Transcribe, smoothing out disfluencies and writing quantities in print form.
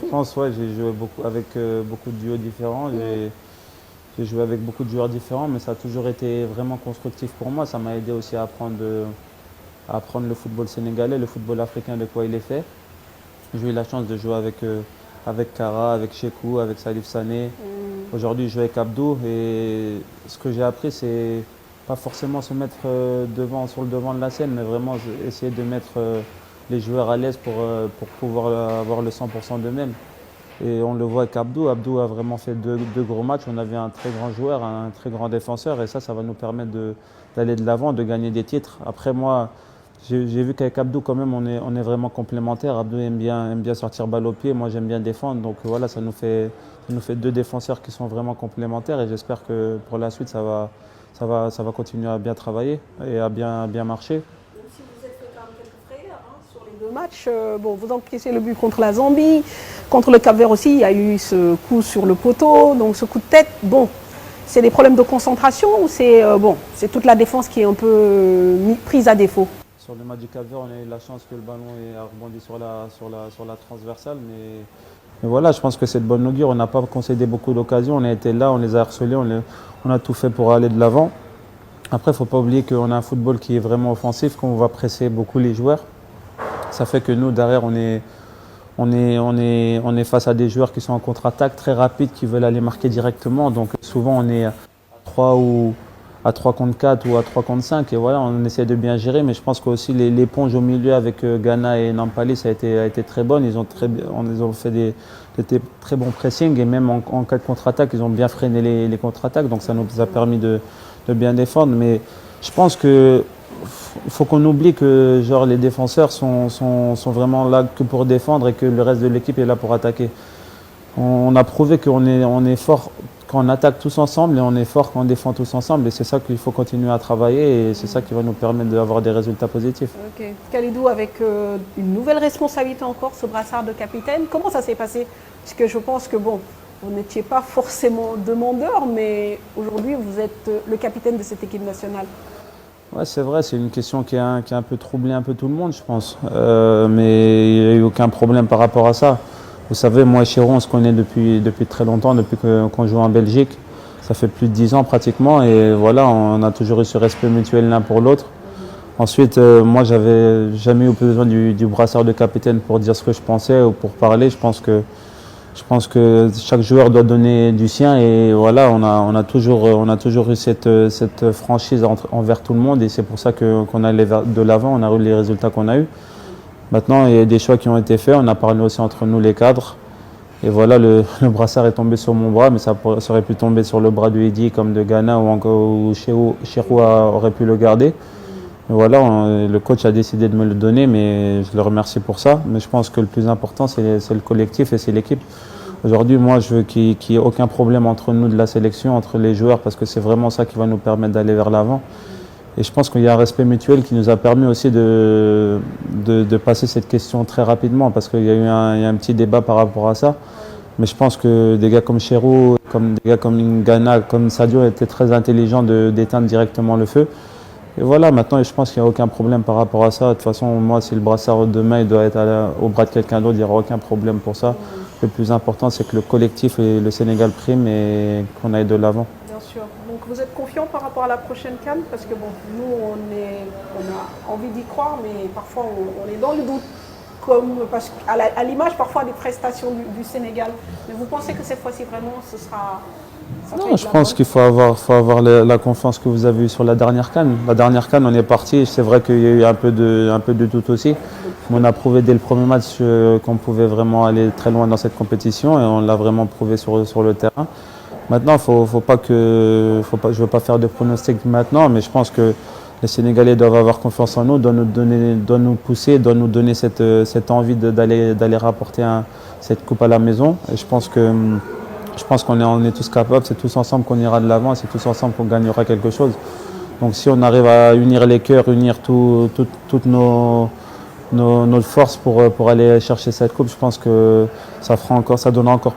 Je pense, ouais, j'ai joué beaucoup avec beaucoup de duos différents. J'ai joué avec beaucoup de joueurs différents, mais ça a toujours été vraiment constructif pour moi. Ça m'a aidé aussi à apprendre le football sénégalais, le football africain, de quoi il est fait. J'ai eu la chance de jouer avec Kara, avec Chekou, avec Salif Sané. Aujourd'hui, je joue avec Abdou et ce que j'ai appris, c'est pas forcément se mettre sur le devant de la scène, mais vraiment essayer de mettre les joueurs à l'aise pour pouvoir avoir le 100% d'eux-mêmes. Et on le voit avec Abdou. Abdou a vraiment fait deux gros matchs. On avait un très grand joueur, un très grand défenseur, et ça va nous permettre d'aller de l'avant, de gagner des titres. Après, moi, j'ai vu qu'avec Abdou, quand même, on est vraiment complémentaires. Abdou aime bien sortir balle au pied, moi j'aime bien défendre. Donc voilà, ça nous fait deux défenseurs qui sont vraiment complémentaires, et j'espère que pour la suite, ça va continuer à bien travailler et à bien marcher. Même si vous êtes fait quand même quelques frayeurs sur les deux matchs. Bon, vous encaissez le but contre la Zambie, contre le Cap-Vert aussi, il y a eu ce coup sur le poteau, donc ce coup de tête. Bon, c'est des problèmes de concentration ou c'est toute la défense qui est un peu prise à défaut? Sur le match du Cap-Vert, on a eu la chance que le ballon ait rebondi sur la transversale. Mais voilà, je pense que c'est de bonne augure. On n'a pas concédé beaucoup d'occasions. On a été là, on les a harcelés, on a tout fait pour aller de l'avant. Après, il ne faut pas oublier qu'on a un football qui est vraiment offensif, qu'on va presser beaucoup les joueurs. Ça fait que nous, derrière, on est face à des joueurs qui sont en contre-attaque, très rapides, qui veulent aller marquer directement. Donc souvent, on est à 3 ou à 3 contre 4 ou à 3 contre 5. Et voilà, on essaie de bien gérer. Mais je pense qu'aussi l'éponge au milieu avec Ghana et Nampali, a été très bonne. Ils ont fait des très bons pressing. Et même en cas de contre-attaque, ils ont bien freiné les contre-attaques. Donc ça nous a permis de bien défendre. Mais je pense que il faut qu'on oublie que genre, les défenseurs sont vraiment là que pour défendre et que le reste de l'équipe est là pour attaquer. On a prouvé on est fort quand on attaque tous ensemble et on est fort quand on défend tous ensemble. Et c'est ça qu'il faut continuer à travailler et c'est ça qui va nous permettre d'avoir des résultats positifs. Ok. Khalidou, avec une nouvelle responsabilité encore, ce brassard de capitaine, comment ça s'est passé? Parce que je pense que bon, vous n'étiez pas forcément demandeur, mais aujourd'hui vous êtes le capitaine de cette équipe nationale. Ouais, c'est vrai, c'est une question qui a un peu troublé un peu tout le monde, je pense. Mais il n'y a eu aucun problème par rapport à ça. Vous savez, moi et Chéron, on se connaît depuis très longtemps, depuis qu'on joue en Belgique. Ça fait plus de 10 ans pratiquement. Et voilà, on a toujours eu ce respect mutuel l'un pour l'autre. Ensuite, moi, j'avais jamais eu besoin du brassard de capitaine pour dire ce que je pensais ou pour parler. Je pense que chaque joueur doit donner du sien et voilà, on a toujours eu cette franchise envers tout le monde et c'est pour ça qu'on allait de l'avant, on a eu les résultats qu'on a eus. Maintenant, il y a des choix qui ont été faits, on a parlé aussi entre nous les cadres et voilà, le brassard est tombé sur mon bras, mais ça aurait pu tomber sur le bras de Eddy comme de Ghana ou encore où Chirou aurait pu le garder. Et voilà, le coach a décidé de me le donner, mais je le remercie pour ça. Mais je pense que le plus important, c'est le collectif et c'est l'équipe. Aujourd'hui, moi, je veux qu'il n'y ait aucun problème entre nous de la sélection, entre les joueurs, parce que c'est vraiment ça qui va nous permettre d'aller vers l'avant. Et je pense qu'il y a un respect mutuel qui nous a permis aussi de passer cette question très rapidement, parce qu'il y a eu un petit débat par rapport à ça. Mais je pense que des gars comme Chérou, des gars comme Ghana, comme Sadio étaient très intelligents d'éteindre directement le feu. Et voilà, maintenant, je pense qu'il n'y a aucun problème par rapport à ça. De toute façon, moi, si le brassard demain il doit être au bras de quelqu'un d'autre, il n'y aura aucun problème pour ça. Le plus important, c'est que le collectif et le Sénégal prime et qu'on aille de l'avant. Bien sûr. Donc vous êtes confiant par rapport à la prochaine CAN? Parce que bon, nous, on a envie d'y croire, mais parfois on est dans le doute. Parce qu'à l'image parfois des prestations du Sénégal. Mais vous pensez que cette fois-ci vraiment ce sera... Non, je pense qu'il faut avoir la confiance que vous avez eue sur la dernière CAN. La dernière CAN, on est parti. C'est vrai qu'il y a eu un peu de doute aussi. Mais on a prouvé dès le premier match qu'on pouvait vraiment aller très loin dans cette compétition et on l'a vraiment prouvé sur le terrain. Maintenant, je ne veux pas faire de pronostics maintenant, mais je pense que les Sénégalais doivent avoir confiance en nous, doivent nous pousser, doivent nous donner cette envie d'aller rapporter cette coupe à la maison. Et je pense qu'on est tous capables, c'est tous ensemble qu'on ira de l'avant, c'est tous ensemble qu'on gagnera quelque chose. Donc si on arrive à unir les cœurs, unir toutes nos forces pour aller chercher cette coupe, je pense que ça donnera encore